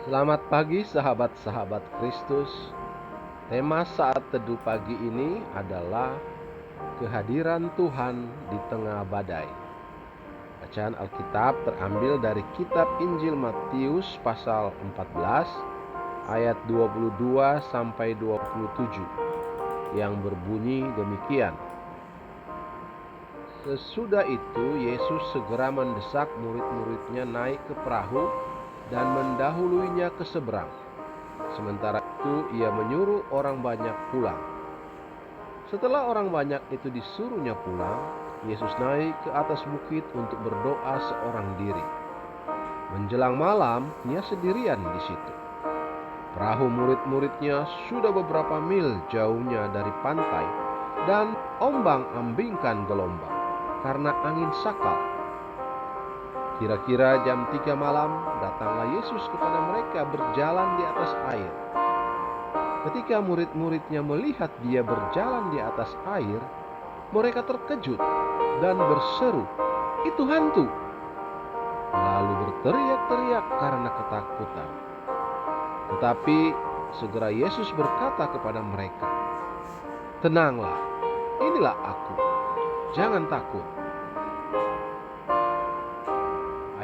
Selamat pagi sahabat-sahabat Kristus. Tema saat teduh pagi ini adalah kehadiran Tuhan di tengah badai. Bacaan Alkitab terambil dari kitab Injil Matius pasal 14 ayat 22 sampai 27 yang berbunyi demikian. Sesudah itu Yesus segera mendesak murid-muridnya naik ke perahu dan mendahuluinya ke seberang. Sementara itu ia menyuruh orang banyak pulang. Setelah orang banyak itu disuruhnya pulang, Yesus naik ke atas bukit untuk berdoa seorang diri. Menjelang malam, ia sendirian di situ. Perahu murid-muridnya sudah beberapa mil jauhnya dari pantai, dan ombang-ambingkan gelombang karena angin sakal. Kira-kira jam 3 malam, datanglah Yesus kepada mereka berjalan di atas air. Ketika murid-muridnya melihat dia berjalan di atas air, mereka terkejut dan berseru, "Itu hantu!" Lalu berteriak-teriak karena ketakutan. Tetapi segera Yesus berkata kepada mereka, "Tenanglah, inilah aku. Jangan takut."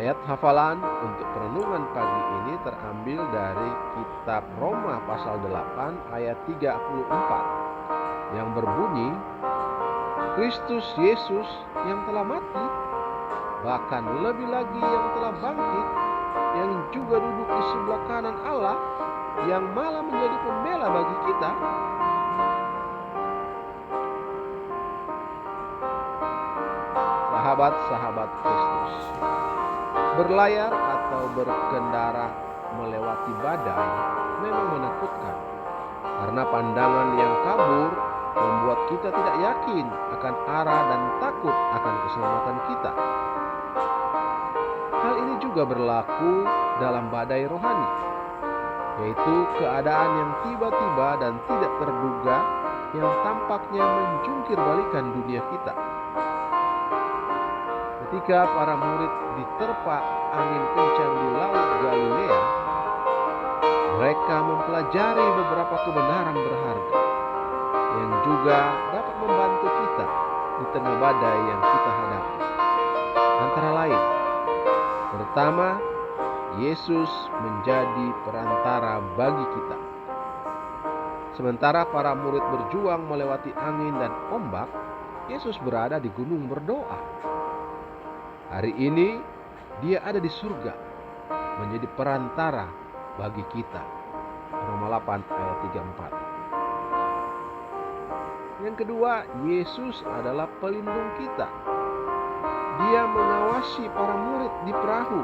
Ayat hafalan untuk perenungan pagi ini terambil dari kitab Roma pasal 8 ayat 34 yang berbunyi, Kristus Yesus yang telah mati, bahkan lebih lagi yang telah bangkit, yang juga duduk di sebelah kanan Allah, yang malah menjadi pembela bagi kita. Sahabat-sahabat Kristus, berlayar atau berkendara melewati badai memang menakutkan, karena pandangan yang kabur membuat kita tidak yakin akan arah dan takut akan keselamatan kita. Hal ini juga berlaku dalam badai rohani, yaitu keadaan yang tiba-tiba dan tidak terduga yang tampaknya menjungkir balikan dunia kita. Ketika para murid diterpa angin kencang di Laut Galilea, mereka mempelajari beberapa kebenaran berharga yang juga dapat membantu kita di tengah badai yang kita hadapi. Antara lain, pertama, Yesus menjadi perantara bagi kita. Sementara para murid berjuang melewati angin dan ombak, Yesus berada di gunung berdoa. Hari ini dia ada di surga, menjadi perantara bagi kita. Roma 8 ayat 34. Yang kedua, Yesus adalah pelindung kita. Dia mengawasi para murid di perahu,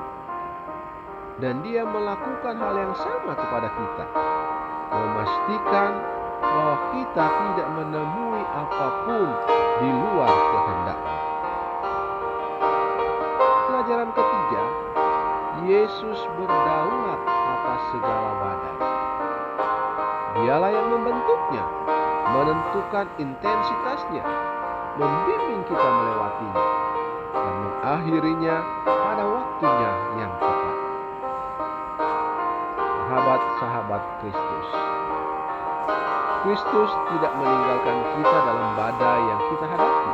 dan dia melakukan hal yang sama kepada kita, memastikan bahwa kita tidak menemui apapun di luar kehendaknya. Pelajaran ketiga, Yesus berdaulat atas segala badai. Dialah yang membentuknya, menentukan intensitasnya, membimbing kita melewatinya, dan mengakhirinya pada waktunya yang tepat. Sahabat-sahabat Kristus, Kristus tidak meninggalkan kita dalam badai yang kita hadapi,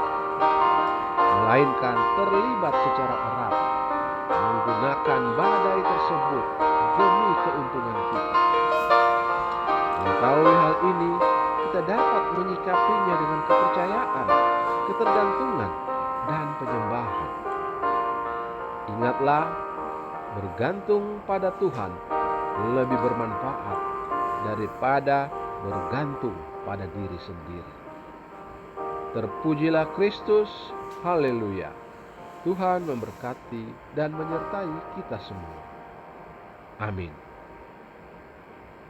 melainkan terlibat secara erat menggunakan badai tersebut demi keuntungan kita. Mengetahui hal ini, kita dapat menyikapinya dengan kepercayaan, ketergantungan, dan penyembahan. Ingatlah, bergantung pada Tuhan lebih bermanfaat daripada bergantung pada diri sendiri. Terpujilah Kristus, haleluya. Tuhan memberkati dan menyertai kita semua. Amin.